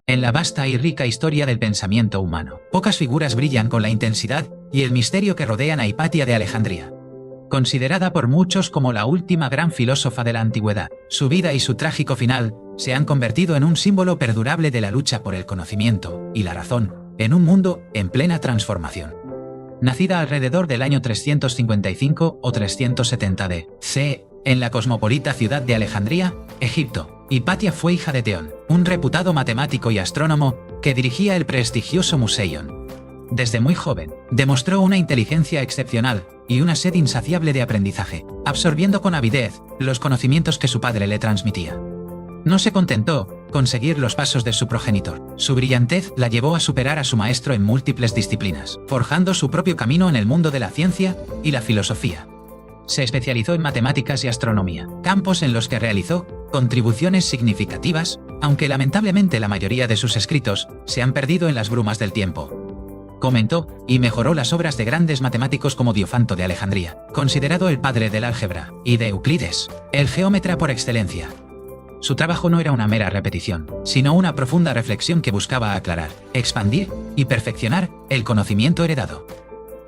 En la vasta y rica historia del pensamiento humano, pocas figuras brillan con la intensidad y el misterio que rodean a Hipatia de Alejandría. Considerada por muchos como la última gran filósofa de la antigüedad, su vida y su trágico final se han convertido en un símbolo perdurable de la lucha por el conocimiento y la razón, en un mundo en plena transformación. Nacida alrededor del año 355 o 370 d.C., en la cosmopolita ciudad de Alejandría, Egipto, Hipatia fue hija de Teón, un reputado matemático y astrónomo que dirigía el prestigioso Museion. Desde muy joven, demostró una inteligencia excepcional y una sed insaciable de aprendizaje, absorbiendo con avidez los conocimientos que su padre le transmitía. No se contentó con seguir los pasos de su progenitor. Su brillantez la llevó a superar a su maestro en múltiples disciplinas, forjando su propio camino en el mundo de la ciencia y la filosofía. Se especializó en matemáticas y astronomía, campos en los que realizó contribuciones significativas, aunque lamentablemente la mayoría de sus escritos se han perdido en las brumas del tiempo. Comentó y mejoró las obras de grandes matemáticos como Diofanto de Alejandría, considerado el padre del álgebra, y de Euclides, el geómetra por excelencia. Su trabajo no era una mera repetición, sino una profunda reflexión que buscaba aclarar, expandir y perfeccionar el conocimiento heredado.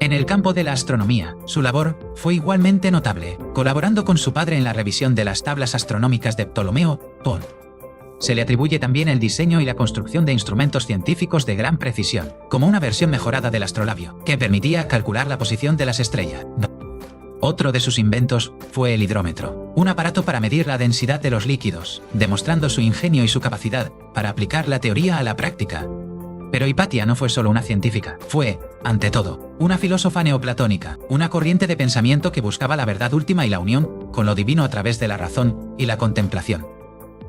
En el campo de la astronomía, su labor fue igualmente notable, colaborando con su padre en la revisión de las tablas astronómicas de Ptolomeo Pon. Se le atribuye también el diseño y la construcción de instrumentos científicos de gran precisión, como una versión mejorada del astrolabio, que permitía calcular la posición de las estrellas. Otro de sus inventos fue el hidrómetro, un aparato para medir la densidad de los líquidos, demostrando su ingenio y su capacidad para aplicar la teoría a la práctica. Pero Hipatia no fue solo una científica, fue, ante todo, una filósofa neoplatónica, una corriente de pensamiento que buscaba la verdad última y la unión con lo divino a través de la razón y la contemplación.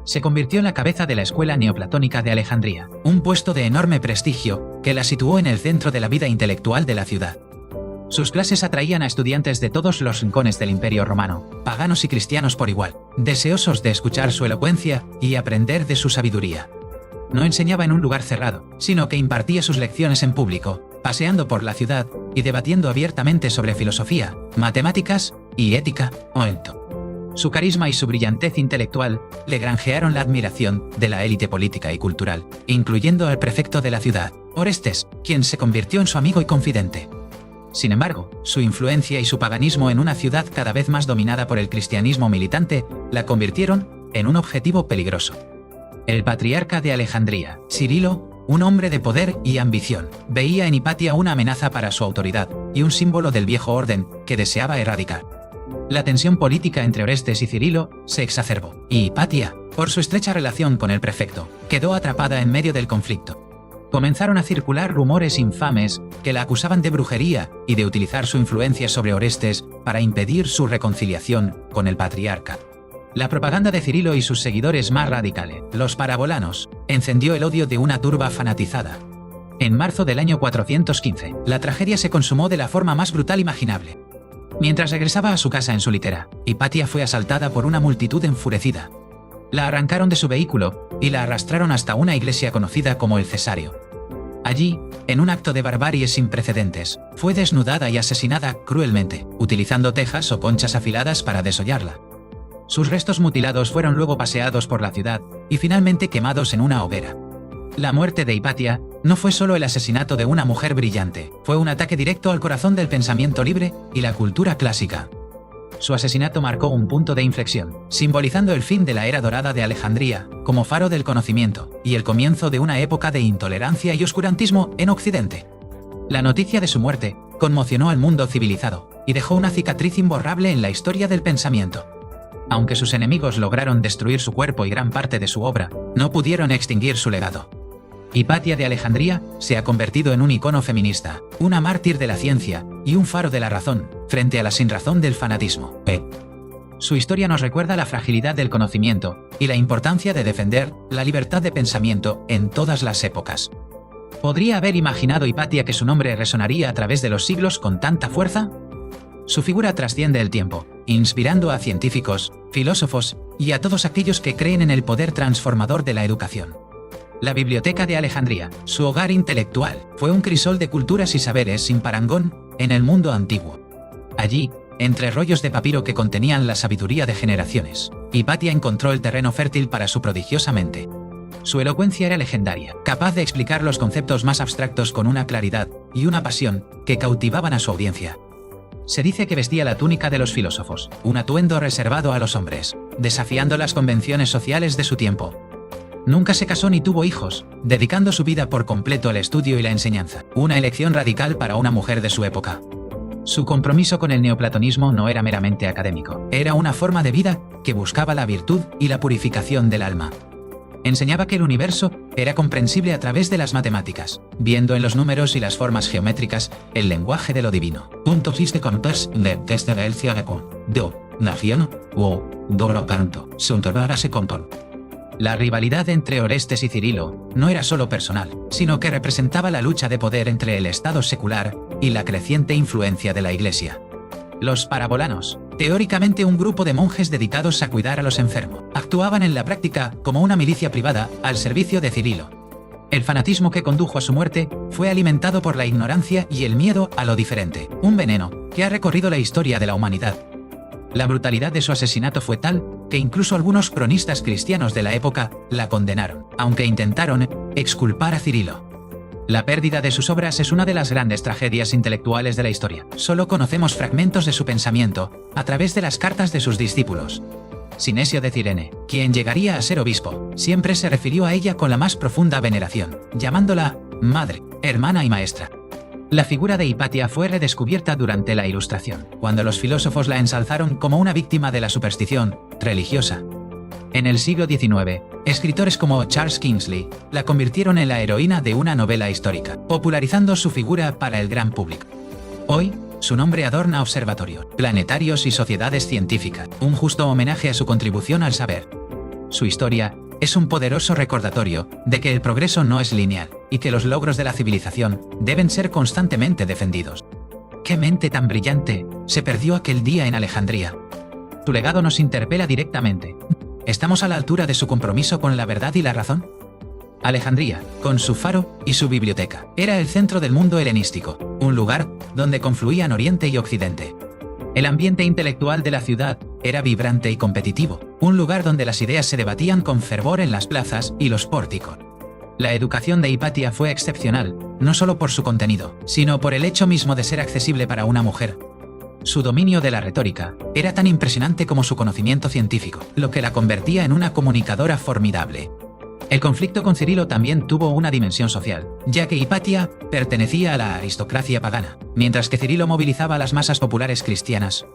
Se convirtió en la cabeza de la escuela neoplatónica de Alejandría, un puesto de enorme prestigio que la situó en el centro de la vida intelectual de la ciudad. Sus clases atraían a estudiantes de todos los rincones del Imperio Romano, paganos y cristianos por igual, deseosos de escuchar su elocuencia y aprender de su sabiduría. No enseñaba en un lugar cerrado, sino que impartía sus lecciones en público, paseando por la ciudad y debatiendo abiertamente sobre filosofía, matemáticas y ética. Su carisma y su brillantez intelectual le granjearon la admiración de la élite política y cultural, incluyendo al prefecto de la ciudad, Orestes, quien se convirtió en su amigo y confidente. Sin embargo, su influencia y su paganismo en una ciudad cada vez más dominada por el cristianismo militante la convirtieron en un objetivo peligroso. El patriarca de Alejandría, Cirilo, un hombre de poder y ambición, veía en Hipatia una amenaza para su autoridad y un símbolo del viejo orden que deseaba erradicar. La tensión política entre Orestes y Cirilo se exacerbó, y Hipatia, por su estrecha relación con el prefecto, quedó atrapada en medio del conflicto. Comenzaron a circular rumores infames que la acusaban de brujería y de utilizar su influencia sobre Orestes para impedir su reconciliación con el patriarca. La propaganda de Cirilo y sus seguidores más radicales, los parabolanos, encendió el odio de una turba fanatizada. En marzo del año 415, la tragedia se consumó de la forma más brutal imaginable. Mientras regresaba a su casa en su litera, Hipatia fue asaltada por una multitud enfurecida. La arrancaron de su vehículo y la arrastraron hasta una iglesia conocida como el Cesario. Allí, en un acto de barbarie sin precedentes, fue desnudada y asesinada cruelmente, utilizando tejas o conchas afiladas para desollarla. Sus restos mutilados fueron luego paseados por la ciudad y finalmente quemados en una hoguera. La muerte de Hipatia no fue solo el asesinato de una mujer brillante, fue un ataque directo al corazón del pensamiento libre y la cultura clásica. Su asesinato marcó un punto de inflexión, simbolizando el fin de la era dorada de Alejandría, como faro del conocimiento, y el comienzo de una época de intolerancia y oscurantismo en Occidente. La noticia de su muerte conmocionó al mundo civilizado y dejó una cicatriz imborrable en la historia del pensamiento. Aunque sus enemigos lograron destruir su cuerpo y gran parte de su obra, no pudieron extinguir su legado. Hipatia de Alejandría se ha convertido en un icono feminista, una mártir de la ciencia y un faro de la razón, frente a la sinrazón del fanatismo. Su historia nos recuerda la fragilidad del conocimiento y la importancia de defender la libertad de pensamiento en todas las épocas. ¿Podría haber imaginado Hipatia que su nombre resonaría a través de los siglos con tanta fuerza? Su figura trasciende el tiempo, inspirando a científicos, filósofos y a todos aquellos que creen en el poder transformador de la educación. La Biblioteca de Alejandría, su hogar intelectual, fue un crisol de culturas y saberes sin parangón en el mundo antiguo. Allí, entre rollos de papiro que contenían la sabiduría de generaciones, Hipatia encontró el terreno fértil para su prodigiosa mente. Su elocuencia era legendaria, capaz de explicar los conceptos más abstractos con una claridad y una pasión que cautivaban a su audiencia. Se dice que vestía la túnica de los filósofos, un atuendo reservado a los hombres, desafiando las convenciones sociales de su tiempo. Nunca se casó ni tuvo hijos, dedicando su vida por completo al estudio y la enseñanza, una elección radical para una mujer de su época. Su compromiso con el neoplatonismo no era meramente académico, era una forma de vida que buscaba la virtud y la purificación del alma. Enseñaba que el universo era comprensible a través de las matemáticas, viendo en los números y las formas geométricas el lenguaje de lo divino. Punto de compás de desde el cielo, do, nación, o, doro canto, suntorara se contón. La rivalidad entre Orestes y Cirilo no era solo personal, sino que representaba la lucha de poder entre el Estado secular y la creciente influencia de la Iglesia. Los parabolanos, teóricamente un grupo de monjes dedicados a cuidar a los enfermos, actuaban en la práctica como una milicia privada al servicio de Cirilo. El fanatismo que condujo a su muerte fue alimentado por la ignorancia y el miedo a lo diferente, un veneno que ha recorrido la historia de la humanidad. La brutalidad de su asesinato fue tal que incluso algunos cronistas cristianos de la época la condenaron, aunque intentaron exculpar a Cirilo. La pérdida de sus obras es una de las grandes tragedias intelectuales de la historia. Solo conocemos fragmentos de su pensamiento a través de las cartas de sus discípulos. Sinesio de Cirene, quien llegaría a ser obispo, siempre se refirió a ella con la más profunda veneración, llamándola madre, hermana y maestra. La figura de Hipatia fue redescubierta durante la Ilustración, cuando los filósofos la ensalzaron como una víctima de la superstición religiosa. En el siglo XIX, escritores como Charles Kingsley la convirtieron en la heroína de una novela histórica, popularizando su figura para el gran público. Hoy, su nombre adorna observatorios, planetarios y sociedades científicas, un justo homenaje a su contribución al saber. Su historia es un poderoso recordatorio de que el progreso no es lineal y que los logros de la civilización deben ser constantemente defendidos. ¡Qué mente tan brillante se perdió aquel día en Alejandría! Su legado nos interpela directamente. ¿Estamos a la altura de su compromiso con la verdad y la razón? Alejandría, con su faro y su biblioteca, era el centro del mundo helenístico, un lugar donde confluían Oriente y Occidente. El ambiente intelectual de la ciudad era vibrante y competitivo, un lugar donde las ideas se debatían con fervor en las plazas y los pórticos. La educación de Hipatia fue excepcional, no solo por su contenido, sino por el hecho mismo de ser accesible para una mujer. Su dominio de la retórica era tan impresionante como su conocimiento científico, lo que la convertía en una comunicadora formidable. El conflicto con Cirilo también tuvo una dimensión social, ya que Hipatia pertenecía a la aristocracia pagana, mientras que Cirilo movilizaba a las masas populares cristianas.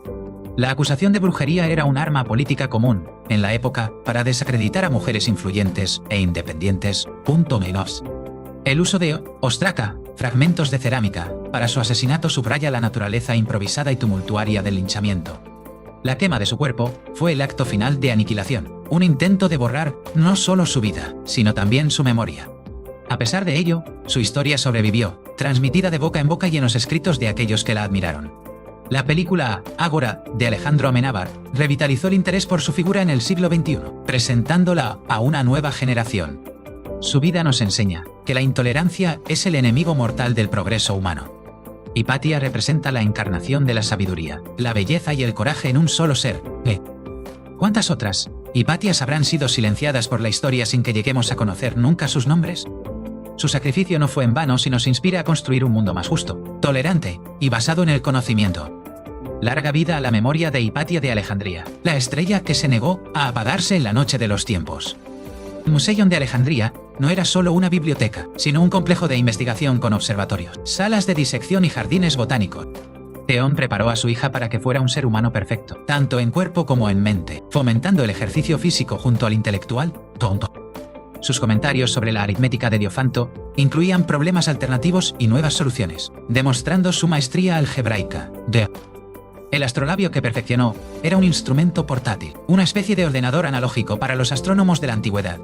La acusación de brujería era un arma política común, en la época, para desacreditar a mujeres influyentes e independientes. El uso de ostraca, fragmentos de cerámica, para su asesinato subraya la naturaleza improvisada y tumultuaria del linchamiento. La quema de su cuerpo fue el acto final de aniquilación, un intento de borrar no solo su vida, sino también su memoria. A pesar de ello, su historia sobrevivió, transmitida de boca en boca y en los escritos de aquellos que la admiraron. La película Ágora, de Alejandro Amenábar, revitalizó el interés por su figura en el siglo XXI, presentándola a una nueva generación. Su vida nos enseña que la intolerancia es el enemigo mortal del progreso humano. Hipatia representa la encarnación de la sabiduría, la belleza y el coraje en un solo ser. ¿Cuántas otras Hipatias habrán sido silenciadas por la historia sin que lleguemos a conocer nunca sus nombres? Su sacrificio no fue en vano si nos inspira a construir un mundo más justo, tolerante y basado en el conocimiento. Larga vida a la memoria de Hipatia de Alejandría, la estrella que se negó a apagarse en la noche de los tiempos. El Museion de Alejandría no era solo una biblioteca, sino un complejo de investigación con observatorios, salas de disección y jardines botánicos. Theón preparó a su hija para que fuera un ser humano perfecto, tanto en cuerpo como en mente, fomentando el ejercicio físico junto al intelectual, tonto. Sus comentarios sobre la aritmética de Diofanto incluían problemas alternativos y nuevas soluciones, demostrando su maestría algebraica. El astrolabio que perfeccionó era un instrumento portátil, una especie de ordenador analógico para los astrónomos de la antigüedad.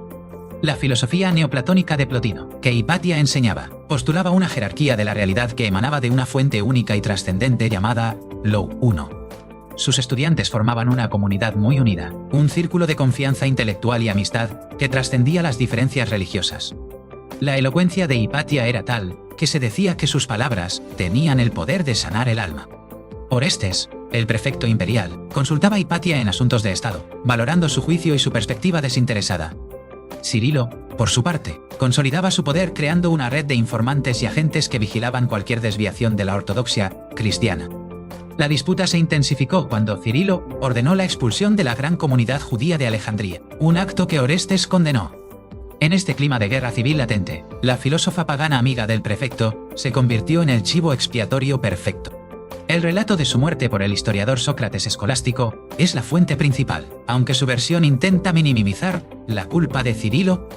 La filosofía neoplatónica de Plotino, que Hipatia enseñaba, postulaba una jerarquía de la realidad que emanaba de una fuente única y trascendente llamada Lo Uno. Sus estudiantes formaban una comunidad muy unida, un círculo de confianza intelectual y amistad que trascendía las diferencias religiosas. La elocuencia de Hipatia era tal que se decía que sus palabras tenían el poder de sanar el alma. Orestes, el prefecto imperial, consultaba a Hipatia en asuntos de Estado, valorando su juicio y su perspectiva desinteresada. Cirilo, por su parte, consolidaba su poder creando una red de informantes y agentes que vigilaban cualquier desviación de la ortodoxia cristiana. La disputa se intensificó cuando Cirilo ordenó la expulsión de la gran comunidad judía de Alejandría, un acto que Orestes condenó. En este clima de guerra civil latente, la filósofa pagana amiga del prefecto se convirtió en el chivo expiatorio perfecto. El relato de su muerte por el historiador Sócrates escolástico es la fuente principal, aunque su versión intenta minimizar la culpa de Cirilo.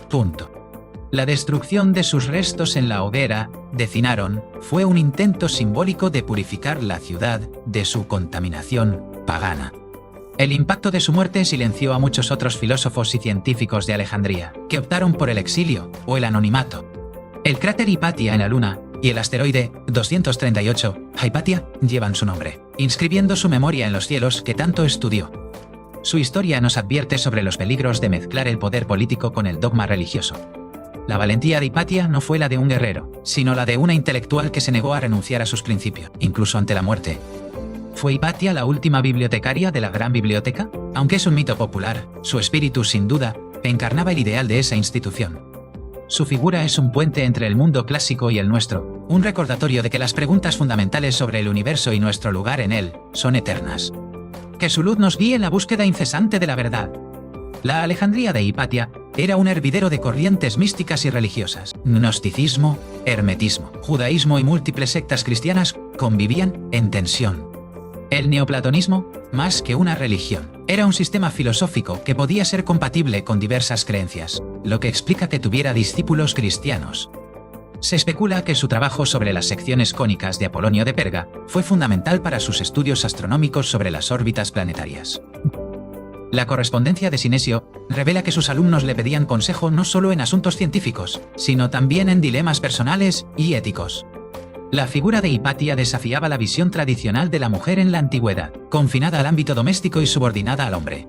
La destrucción de sus restos en la hoguera de Cinaron fue un intento simbólico de purificar la ciudad de su contaminación pagana. El impacto de su muerte silenció a muchos otros filósofos y científicos de Alejandría, que optaron por el exilio o el anonimato. El cráter Hipatia en la Luna y el asteroide 238, Hypatia, llevan su nombre, inscribiendo su memoria en los cielos que tanto estudió. Su historia nos advierte sobre los peligros de mezclar el poder político con el dogma religioso. La valentía de Hipatia no fue la de un guerrero, sino la de una intelectual que se negó a renunciar a sus principios, incluso ante la muerte. ¿Fue Hipatia la última bibliotecaria de la gran biblioteca? Aunque es un mito popular, su espíritu, sin duda, encarnaba el ideal de esa institución. Su figura es un puente entre el mundo clásico y el nuestro, un recordatorio de que las preguntas fundamentales sobre el universo y nuestro lugar en él son eternas. Que su luz nos guíe en la búsqueda incesante de la verdad. La Alejandría de Hipatia era un hervidero de corrientes místicas y religiosas. Gnosticismo, hermetismo, judaísmo y múltiples sectas cristianas convivían en tensión. El neoplatonismo, más que una religión, era un sistema filosófico que podía ser compatible con diversas creencias, lo que explica que tuviera discípulos cristianos. Se especula que su trabajo sobre las secciones cónicas de Apolonio de Perga fue fundamental para sus estudios astronómicos sobre las órbitas planetarias. La correspondencia de Sinesio revela que sus alumnos le pedían consejo no solo en asuntos científicos, sino también en dilemas personales y éticos. La figura de Hipatia desafiaba la visión tradicional de la mujer en la antigüedad, confinada al ámbito doméstico y subordinada al hombre.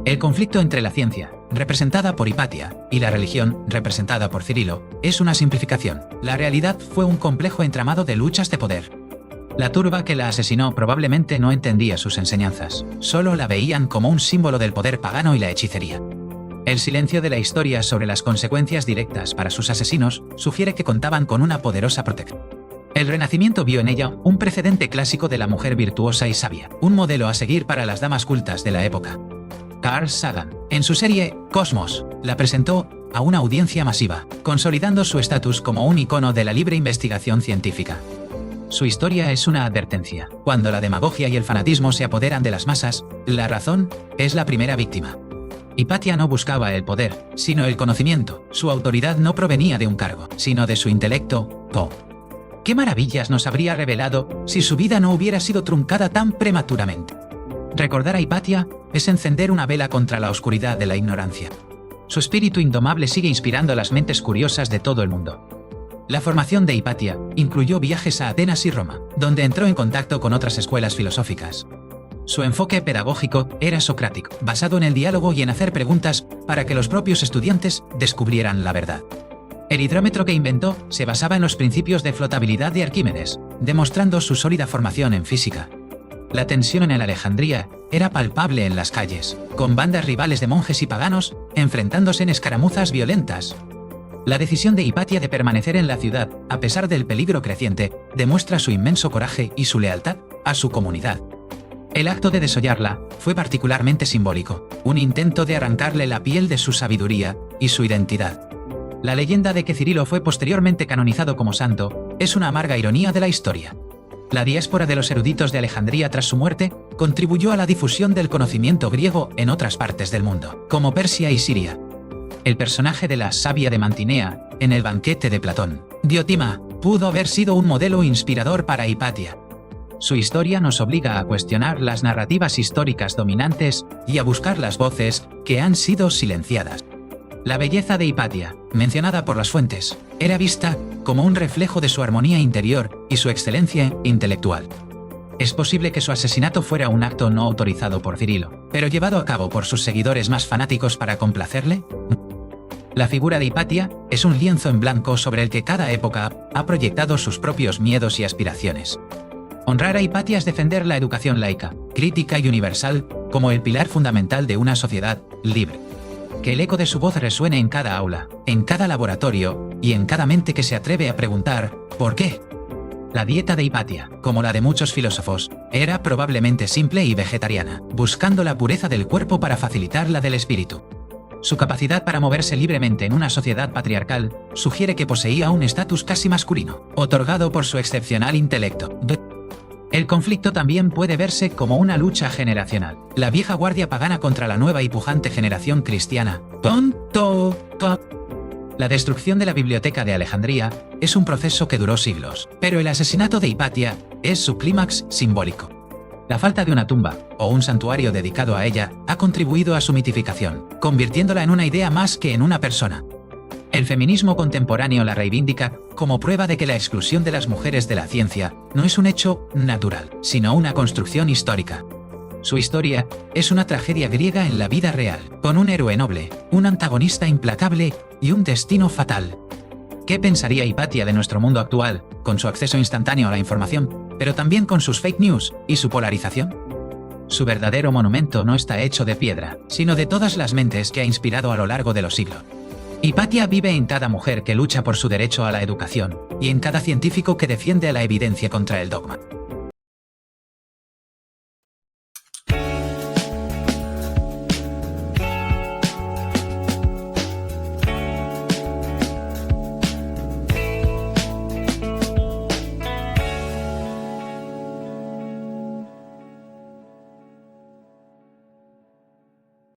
El conflicto entre la ciencia, representada por Hipatia, y la religión, representada por Cirilo, es una simplificación. La realidad fue un complejo entramado de luchas de poder. La turba que la asesinó probablemente no entendía sus enseñanzas, solo la veían como un símbolo del poder pagano y la hechicería. El silencio de la historia sobre las consecuencias directas para sus asesinos sugiere que contaban con una poderosa protección. El Renacimiento vio en ella un precedente clásico de la mujer virtuosa y sabia, un modelo a seguir para las damas cultas de la época. Carl Sagan, en su serie Cosmos, la presentó a una audiencia masiva, consolidando su estatus como un icono de la libre investigación científica. Su historia es una advertencia. Cuando la demagogia y el fanatismo se apoderan de las masas, la razón es la primera víctima. Hipatia no buscaba el poder, sino el conocimiento. Su autoridad no provenía de un cargo, sino de su intelecto. ¿Qué maravillas nos habría revelado si su vida no hubiera sido truncada tan prematuramente? Recordar a Hipatia es encender una vela contra la oscuridad de la ignorancia. Su espíritu indomable sigue inspirando a las mentes curiosas de todo el mundo. La formación de Hipatia incluyó viajes a Atenas y Roma, donde entró en contacto con otras escuelas filosóficas. Su enfoque pedagógico era socrático, basado en el diálogo y en hacer preguntas para que los propios estudiantes descubrieran la verdad. El hidrómetro que inventó se basaba en los principios de flotabilidad de Arquímedes, demostrando su sólida formación en física. La tensión en Alejandría era palpable en las calles, con bandas rivales de monjes y paganos enfrentándose en escaramuzas violentas. La decisión de Hipatia de permanecer en la ciudad, a pesar del peligro creciente, demuestra su inmenso coraje y su lealtad a su comunidad. El acto de desollarla fue particularmente simbólico, un intento de arrancarle la piel de su sabiduría y su identidad. La leyenda de que Cirilo fue posteriormente canonizado como santo es una amarga ironía de la historia. La diáspora de los eruditos de Alejandría tras su muerte contribuyó a la difusión del conocimiento griego en otras partes del mundo, como Persia y Siria. El personaje de la sabia de Mantinea, en el banquete de Platón, Diotima, pudo haber sido un modelo inspirador para Hipatia. Su historia nos obliga a cuestionar las narrativas históricas dominantes y a buscar las voces que han sido silenciadas. La belleza de Hipatia, mencionada por las fuentes, era vista como un reflejo de su armonía interior y su excelencia intelectual. Es posible que su asesinato fuera un acto no autorizado por Cirilo, pero llevado a cabo por sus seguidores más fanáticos para complacerle. La figura de Hipatia es un lienzo en blanco sobre el que cada época ha proyectado sus propios miedos y aspiraciones. Honrar a Hipatia es defender la educación laica, crítica y universal, como el pilar fundamental de una sociedad libre. Que el eco de su voz resuene en cada aula, en cada laboratorio y en cada mente que se atreve a preguntar ¿por qué? La dieta de Hipatia, como la de muchos filósofos, era probablemente simple y vegetariana, buscando la pureza del cuerpo para facilitar la del espíritu. Su capacidad para moverse libremente en una sociedad patriarcal sugiere que poseía un estatus casi masculino, otorgado por su excepcional intelecto. El conflicto también puede verse como una lucha generacional. La vieja guardia pagana contra la nueva y pujante generación cristiana. La destrucción de la biblioteca de Alejandría es un proceso que duró siglos, pero el asesinato de Hipatia es su clímax simbólico. La falta de una tumba, o un santuario dedicado a ella, ha contribuido a su mitificación, convirtiéndola en una idea más que en una persona. El feminismo contemporáneo la reivindica como prueba de que la exclusión de las mujeres de la ciencia no es un hecho natural, sino una construcción histórica. Su historia es una tragedia griega en la vida real, con un héroe noble, un antagonista implacable y un destino fatal. ¿Qué pensaría Hipatia de nuestro mundo actual, con su acceso instantáneo a la información, pero también con sus fake news y su polarización? Su verdadero monumento no está hecho de piedra, sino de todas las mentes que ha inspirado a lo largo de los siglos. Hipatia vive en cada mujer que lucha por su derecho a la educación, y en cada científico que defiende a la evidencia contra el dogma.